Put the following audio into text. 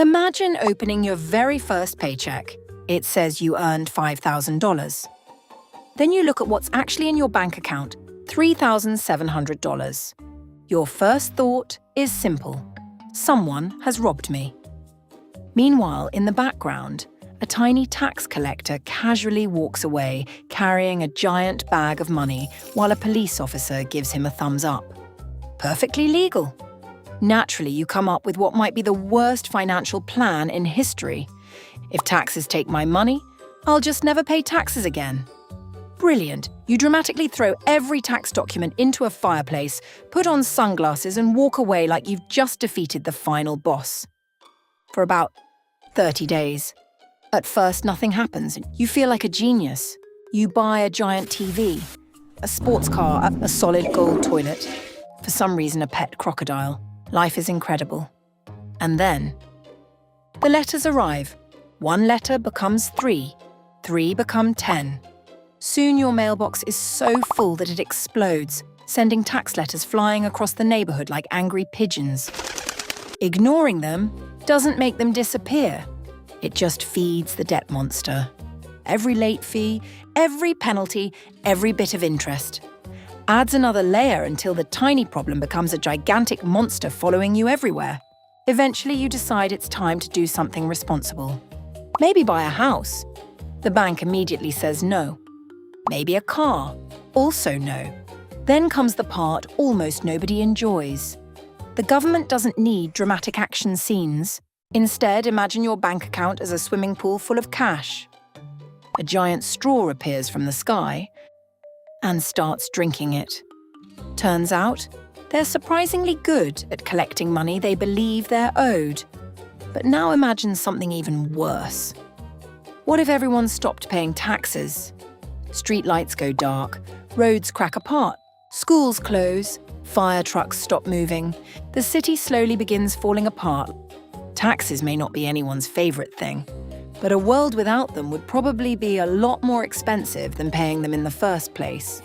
Imagine opening your very first paycheck. It says you earned $5,000. Then you look at what's actually in your bank account, $3,700. Your first thought is simple. Someone has robbed me. Meanwhile, in the background, a tiny tax collector casually walks away carrying a giant bag of money while a police officer gives him a thumbs up. Perfectly legal. Naturally, you come up with what might be the worst financial plan in history. If taxes take my money, I'll just never pay taxes again. Brilliant. You dramatically throw every tax document into a fireplace, put on sunglasses and walk away like you've just defeated the final boss. For about 30 days. At first, nothing happens. You feel like a genius. You buy a giant TV, a sports car, a solid gold toilet. For some reason, a pet crocodile. Life is incredible. And then, the letters arrive. 1 letter becomes 3. 3 become 10. Soon your mailbox is so full that it explodes, sending tax letters flying across the neighborhood like angry pigeons. Ignoring them doesn't make them disappear. It just feeds the debt monster. Every late fee, every penalty, every bit of interest. Adds another layer until the tiny problem becomes a gigantic monster following you everywhere. Eventually, you decide it's time to do something responsible. Maybe buy a house. The bank immediately says no. Maybe a car. Also no. Then comes the part almost nobody enjoys. The government doesn't need dramatic action scenes. Instead, imagine your bank account as a swimming pool full of cash. A giant straw appears from the sky and starts drinking it. Turns out, they're surprisingly good at collecting money they believe they're owed. But now imagine something even worse. What if everyone stopped paying taxes? Streetlights go dark, roads crack apart, schools close, fire trucks stop moving. The city slowly begins falling apart. Taxes may not be anyone's favorite thing, but a world without them would probably be a lot more expensive than paying them in the first place.